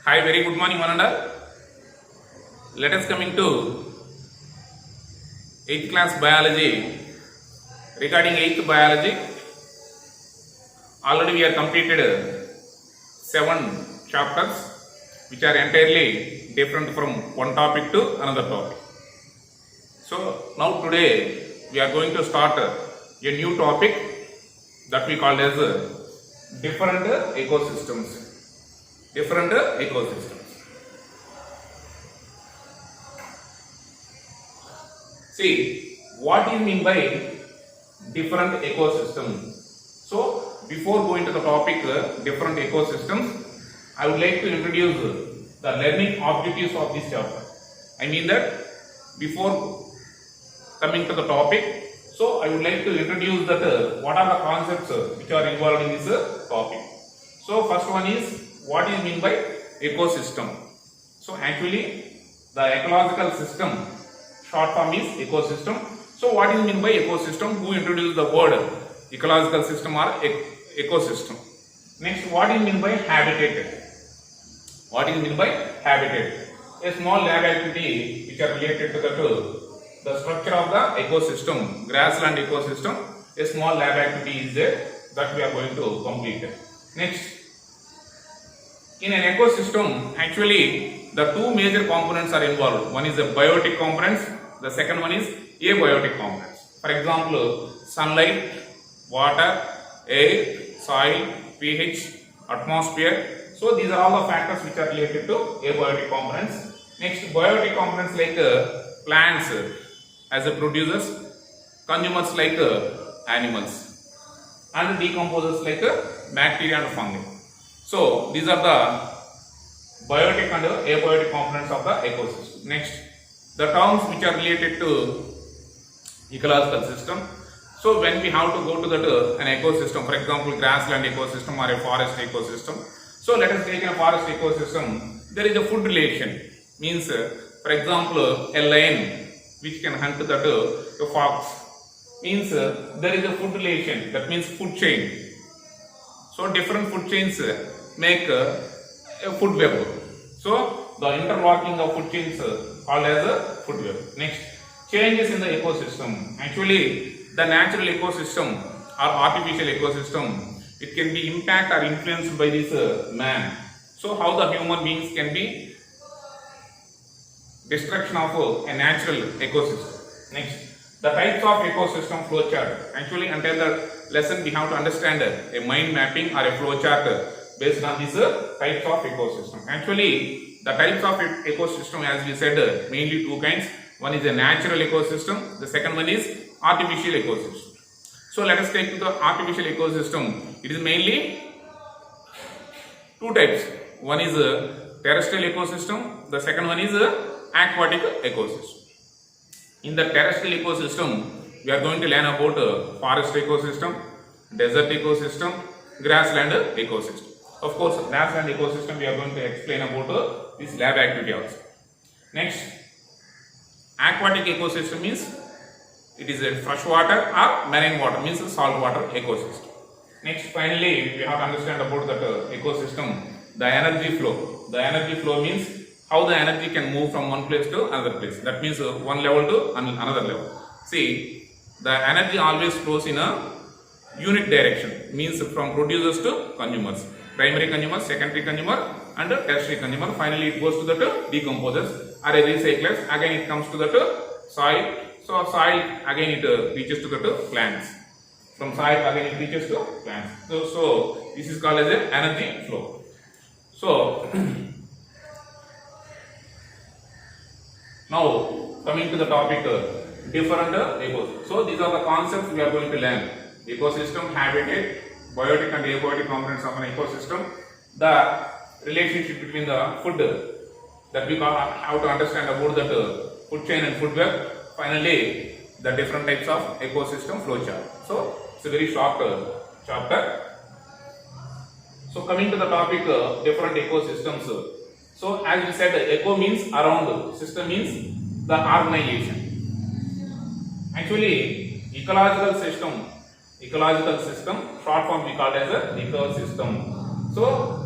Hi, very good morning, one and all. Let us coming to 8th class biology. Regarding 8th biology, already we are completed 7 chapters, which are entirely different from one topic to another topic. So now today we are going to start a new topic that we call as different ecosystems. Different ecosystems. See, what is mean by different ecosystem? So, before going to the topic different ecosystems, I would like to introduce the learning objectives of this chapter. I mean that before coming to the topic, so I would like to introduce that what are the concepts which are involved in this topic. So, first one is what is mean by ecosystem. So, actually the ecological system, short form is ecosystem. So what is mean by ecosystem? Who introduced the word ecological system or ecosystem? Next, what is mean by habitat? What is mean by habitat? A small lab activity which are related to the structure of the ecosystem, grassland ecosystem. A small lab activity is there that we are going to complete. Next, in an ecosystem, actually the two major components are involved. One is the biotic components. The second one is abiotic components. For example, sunlight, water, air, soil, pH, atmosphere. So these are all the factors which are related to abiotic components. Next, biotic components like plants as a producers, consumers like animals, and decomposers like bacteria and fungi. So these are the biotic and abiotic components of the ecosystem. Next, the terms which are related to ecological system. So when we have to go to that an ecosystem, for example grassland ecosystem or a forest ecosystem. So let us take a forest ecosystem. There is a food relation. Means for example a lion which can hunt the fox. Means there is a food relation. That means food chain. So different food chains make a food web. So the interlocking of food chains called as a food web. Next, changes in the ecosystem. Actually, the natural ecosystem or artificial ecosystem, it can be impacted or influenced by this man. So how the human beings can be destruction of a natural ecosystem. Next, the types of ecosystem flowchart. Actually, until the lesson we have to understand a mind mapping or a flowchart based on these types of ecosystem. Actually, the types of ecosystem, as we said, mainly two kinds. One is a natural ecosystem. The second one is artificial ecosystem. So let us take to the artificial ecosystem. It is mainly two types. One is a terrestrial ecosystem. The second one is a aquatic ecosystem. In the terrestrial ecosystem, we are going to learn about forest ecosystem, desert ecosystem, grassland ecosystem. Of course, grassland ecosystem we are going to explain about this lab activity also. Next, aquatic ecosystem means it is a freshwater or marine water, means a saltwater ecosystem. Next, finally, we have to understand about that ecosystem, the energy flow. The energy flow means how the energy can move from one place to another place. That means one level to another level. See, the energy always flows in a unit direction, means from producers to consumers. Primary consumer, secondary consumer and tertiary consumer. Finally it goes to the decomposers or recyclers. Again it comes to the soil. So soil again it reaches to the plants. From soil again it reaches to plants. So this is called as an energy flow. So now coming to the topic different ecosystems. So these are the concepts we are going to learn. Ecosystem, habitat, biotic and abiotic components of an ecosystem, the relationship between the food that we have to understand about that food chain and food web. Finally, the different types of ecosystem flowchart. So it's a very short chapter. So coming to the topic different ecosystems. So as we said, eco means around, system means the organization. Actually, ecological system, short form we call it as a ecosystem. So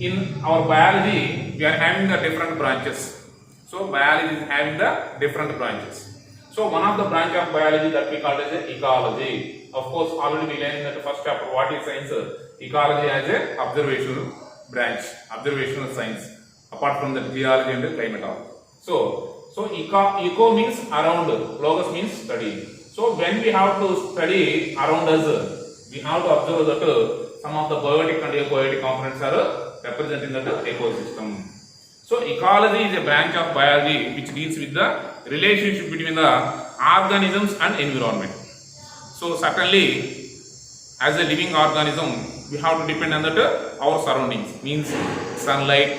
in our biology, we are having the different branches. So biology is having the different branches. So one of the branch of biology that we call as ecology. Of course, already we learned in the first chapter what is science. Ecology as a observational branch, observational science, apart from the geology and the climatology. So eco means around, logos means study. So when we have to study around us, we have to observe that some of the biotic and abiotic components are representing the ecosystem. So ecology is a branch of biology which deals with the relationship between the organisms and environment. So certainly, as a living organism, we have to depend on that our surroundings, means sunlight,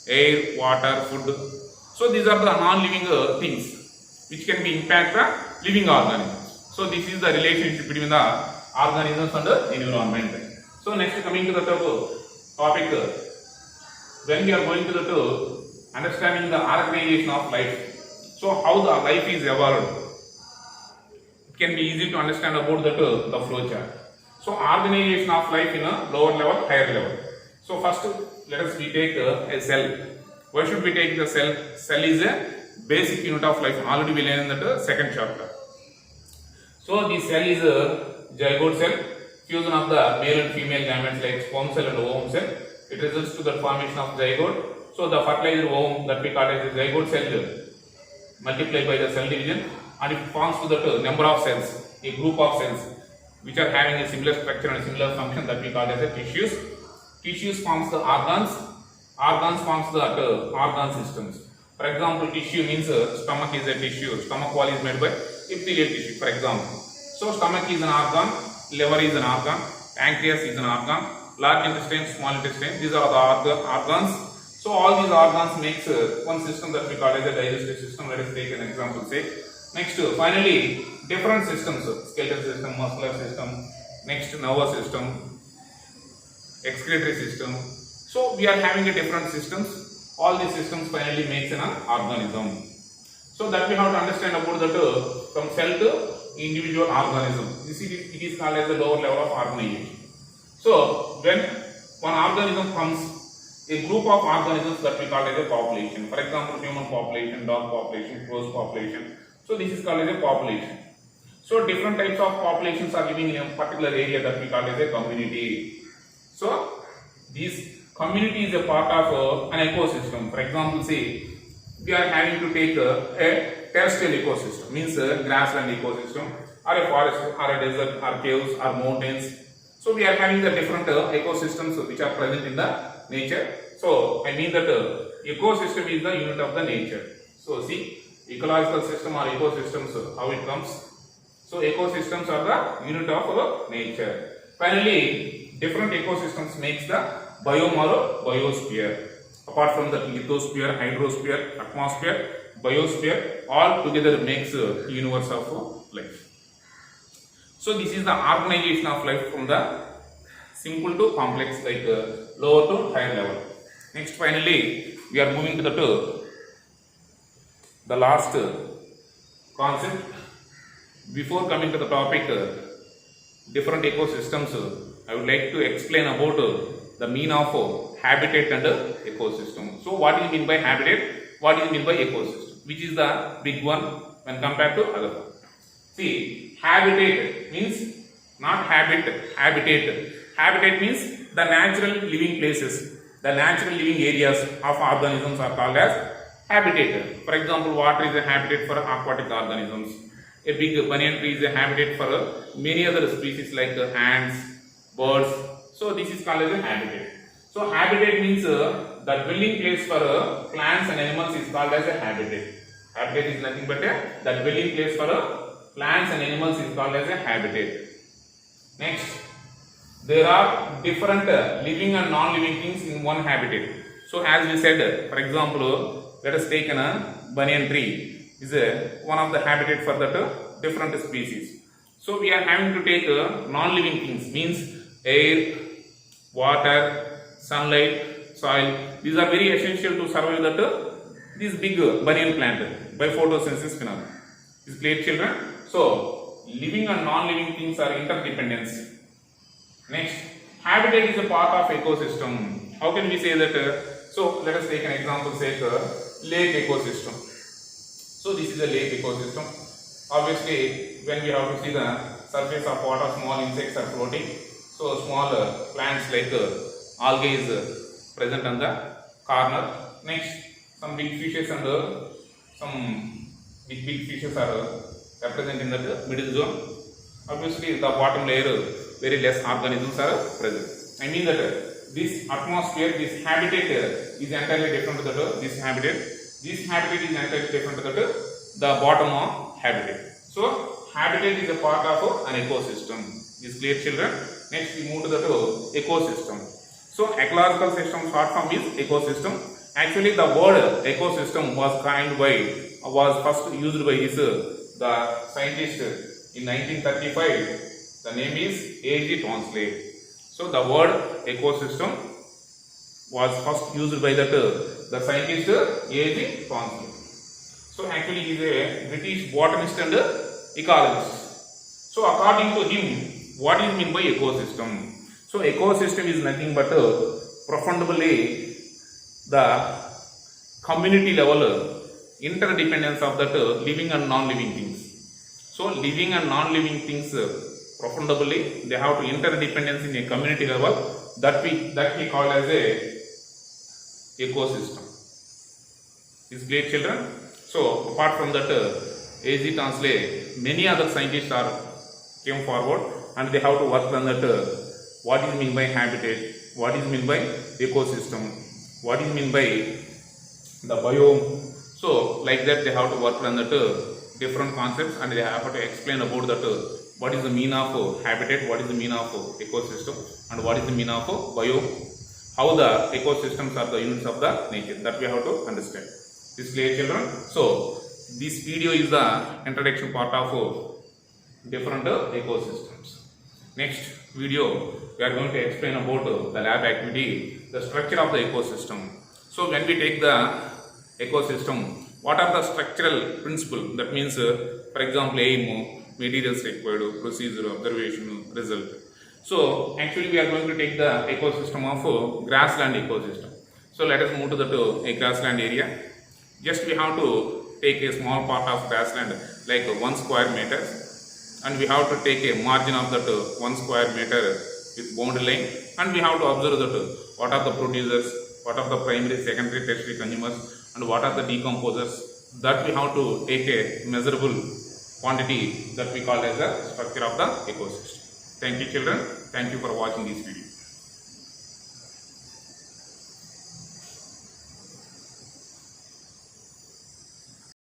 air, water, food. So these are the non-living things which can be impact the living organisms. So this is the relationship between the organisms and the environment. So next, coming to the topic, when we are going to the understanding the organization of life. So how the life is evolved, it can be easy to understand about the flow chart. So organization of life in a lower level, higher level. So first, let us take a cell. Why should we take the cell? Cell is a basic unit of life. Already we learned in the second chapter. So the cell is a zygote cell, fusion of the male and female gametes like sperm cell and ovum cell. It results to the formation of zygote. So the fertilizer ovum that we call as a zygote cell multiplied by the cell division, and it forms to the number of cells, a group of cells which are having a similar structure and similar function that we call as a tissues. Tissues forms the organs. Organs forms the organ systems. For example, tissue means stomach is a tissue. Stomach wall is made by epithelial tissue, for example. So stomach is an organ, liver is an organ, pancreas is an organ, large intestine, small intestine, these are the organs. So all these organs makes one system that we call as a digestive system. Let us take an example, say. Next, finally, different systems, skeletal system, muscular system, next nervous system, excretory system. So we are having a different systems. All these systems finally makes an organism. So that we have to understand about that from cell to individual organism. You see, it is called as the lower level of organization. So when one organism comes, a group of organisms that we call as a population. For example, human population, dog population, crows population. So this is called as a population. So different types of populations are living in a particular area that we call as a community. So this community is a part of an ecosystem. For example, say we are having to take a terrestrial ecosystem, means a grassland ecosystem, or a forest, or a desert, or caves, or mountains. So we are having the different ecosystems which are present in the nature. So I mean that ecosystem is the unit of the nature. So see, ecological system or ecosystems, how it comes. So ecosystems are the unit of nature. Finally, different ecosystems makes the biome or biosphere. Apart from the lithosphere, hydrosphere, atmosphere, biosphere, all together makes a universe of life. So this is the organization of life from the simple to complex, like lower to higher level. Next, finally, we are moving to the last concept. Before coming to the topic, different ecosystems, I would like to explain about the meaning of habitat and ecosystem. So what is mean by habitat? What is mean by ecosystem? Which is the big one when compared to other one? See, habitat means not habitat. Habitat means the natural living places, the natural living areas of organisms are called as habitat. For example, water is a habitat for aquatic organisms. A big banyan tree is a habitat for many other species like ants, birds. So this is called as a habitat. So habitat means the dwelling place for plants and animals is called as a habitat. Habitat is nothing but the dwelling place for plants and animals is called as a habitat. Next, there are different living and non-living things in one habitat. So as we said, for example, let us take a banyan tree is one of the habitat for that different species. So we are having to take non-living things, means air, water, sunlight, soil. These are very essential to survive that this big banyan plant by photosynthesis phenomena. Is clear, children? So living and non-living things are interdependence. Next, habitat is a part of ecosystem. How can we say that? So let us take an example, say lake ecosystem. So this is a lake ecosystem. Obviously, when we have to see the surface of water, small insects are floating. So small plants like algae is present on the corner. Next, some big fishes and some big fishes are represent in the middle zone. Obviously, the bottom layer very less organisms are present. I mean that this atmosphere, this habitat is entirely different to this habitat. This habitat is entirely different to the bottom of habitat. So habitat is a part of an ecosystem. Is clear, children? Next, we move to the ecosystem. So ecological system short form is ecosystem. Actually, the word ecosystem was first used by the scientist in 1935. The name is A.G. Tonsley. So the word ecosystem was first used by the scientist A.G. Tonsley. So actually he is a British botanist and ecologist. So according to him, what is meant by ecosystem? So ecosystem is nothing but profoundly the community level interdependence of that living and non-living things. So living and non-living things profoundly they have to interdependence in a community level that we call as a ecosystem. Is clear, children? So apart from that, A.G. Tonsley, many other scientists came forward and they have to work on that. What is meant by habitat? What is meant by ecosystem? What is meant by the biome? So like that they have to work on that different concepts and they have to explain about that what is the meaning of habitat, what is the meaning of ecosystem, and what is the meaning of biome. How the ecosystems are the units of the nature, that we have to understand. Is clear, children? So this video is the introduction part of different ecosystems. Next video we are going to explain about the lab activity, the structure of the ecosystem. So when we take the ecosystem, what are the structural principles? That means for example aim, materials required, procedure, observation, result. So actually we are going to take the ecosystem of grassland ecosystem. So let us move to a grassland area. Just we have to take a small part of grassland like 1 square meter, and we have to take a margin of that 1 square meter with boundary line, and we have to observe that what are the producers, what are the primary, secondary, tertiary consumers, and what are the decomposers. That we have to take a measurable quantity that we call as the structure of the ecosystem. Thank you, children. Thank you for watching this video.